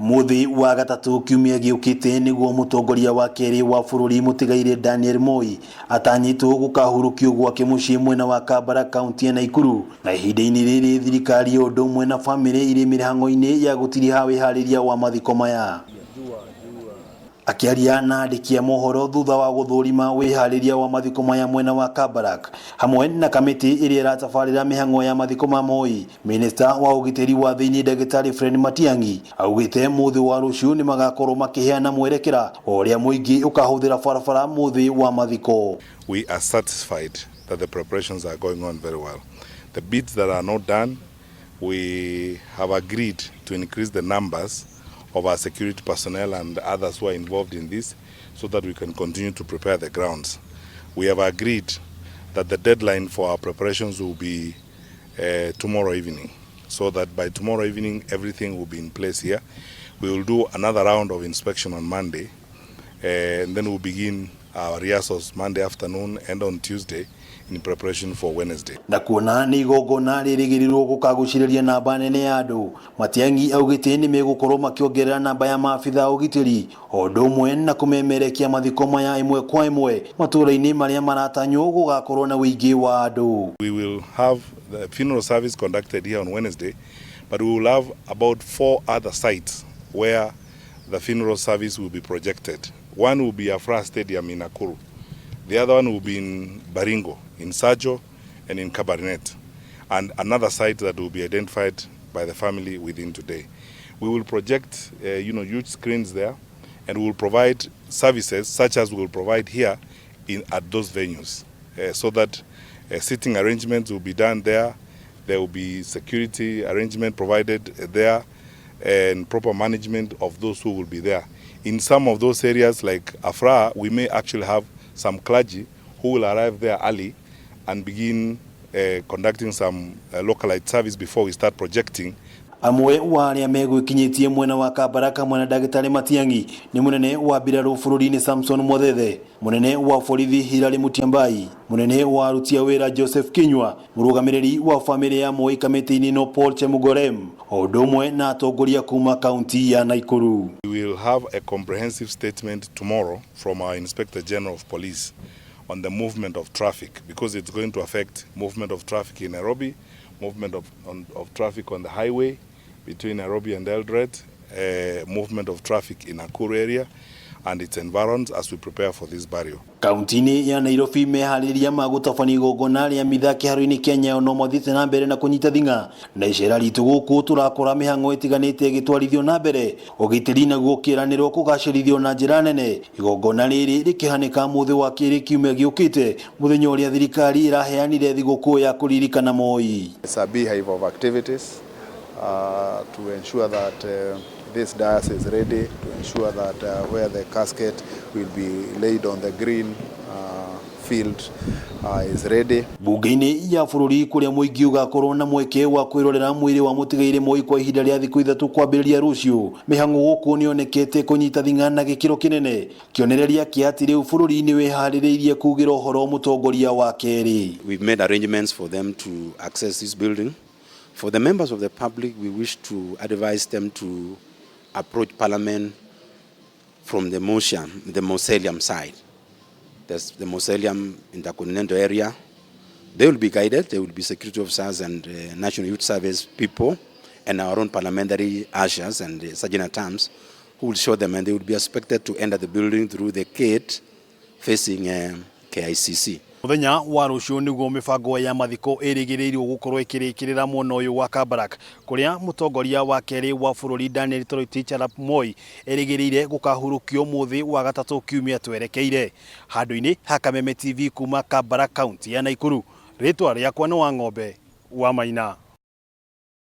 muthi wa gatatu kiumia giukite niguo mutongoria wa keri wa bururi Mutigaire Daniel Moi atanyitwo gukahurukio gwake mucii mwena wa Kabarak kaunti ya Nakuru na ihinda-ini riri thirikari undu umwe na family iri mihango-ini ya gutiri hawe hariria wa mathiko maya. Akiaria na andiki a mohoro thutha wa guthurima wihariria wa mathiko maya mwena wa Kabarak hamwe na kamiti iria iratabarira mihango ya mathiko ma Moi, Minister wa ugitiri wa thiini Dagitari Fred Matiang'i augite muthi wa ruciu ni magakorwo makiheana mwerekera uria muingi ukahuthira barabara muthi wa mathiko. We are satisfied that the preparations are going on very well. The bits that are not done, we have agreed to increase the numbers of our security personnel and others who are involved in this so that we can continue to prepare the grounds. We have agreed that the deadline for our preparations will be tomorrow evening, so that by tomorrow evening everything will be in place here. We will do another round of inspection on Monday, and then we'll begin our rehearsals Monday afternoon and on Tuesday in preparation for Wednesday. Na kuona ni igongona ririgirirwo gukaguciriria namba nene ya andu, Matiang'i augite ni megukorwo makiongerera namba ya maabitha ugitiri undu umwe na kumemerekia mathiko maya imwe kwa imwe matura-ini maria maratanywo gugakorwo na wingi wa andu. We will have the funeral service conducted here on Wednesday, but we will have about 4 other sites where the funeral service will be projected. One will be Afra Stadium in Nakuru. The other one will be in Baringo, in Sajo, and in Kabarnet. And another site that will be identified by the family within today. We will project huge screens there, and we will provide services such as we will provide here at those venues, so that sitting arrangements will be done there. There will be security arrangement provided there, and proper management of those who will be there. In some of those areas like Afra, we may actually have some clergy who will arrive there early and begin conducting some localized service before we start projecting. Amwe wa aria megwikinyitie mwena wa Kabarak mwena Dagitari Matiang'i ni munene wa mbiraru bururi-ini Samson Mothethe, munene wa borithi Hilary Mutyambai, munene wa aruti a wira Joseph Kinyua, murugamiriri wa family ya Moi kamiti-ini no Paul Chemugorem, undu umwe na atongoria kuma kaunti ya Nakuru. We will have a comprehensive statement tomorrow from our Inspector General of Police on the movement of traffic, because it's going to affect movement of traffic in Nairobi, movement of traffic on the highway between Nairobi and Eldoret, movement of traffic in Nakuru area and its environs as we prepare for this burial. Kaunti-ini ya Nairobi mehariria magutabania igongona ria mithaki haru-ini Kenya no mathite na mbere na kunyita thinga na icera ritu guku turakora mihango itiganite gitwarithio na mbere ugitiri na gukiranirwo kugacirithio na njira nene. Igongona riri rikihanika muthi wa kiri kiumia giukite muthenya uria thirikari iraheanire thiguku ya kuririkana Moi. It's a beehive of activities to ensure that this dais is ready, to ensure that where the casket will be laid on the green field is ready. Bunge-ini ya bururi kuria muingi ugakorwo na mweke wa kwirorera mwiri wa Mutigaire Moi kwa ihinda ria thiku ithatu kwambiriria ruciu. Mihango guku nionekete kunyita thinga na gikiro kinene kionereria kiati riu bururi-ini wihaririirie kugira uhoro mutongoria wa keri. We've made arrangements for them to access this building. For the members of the public, we wish to advise them to approach Parliament from the mausoleum side. There's the mausoleum in the Continental area. They will be guided. There will be security officers and National Youth Service people and our own parliamentary ushers and sergeant-at-arms who will show them, and they will be expected to enter the building through the gate facing KICC. Muthenya wa ruciu niguo mibango ya mathiko irigirirwo gukorwo ikirikirira mwena uyu wa Kabarak kuria mutongoria wa keri wa bururi Daniel Toroitich arap Moi irigirire gukahurukio muthi wa gatatu kiumia twerekeire handu-ini ha Kameme TV kuma Kabarak kaunti ya Nakuru. Ritwa riakwa ni Wang'ombe wa Maina.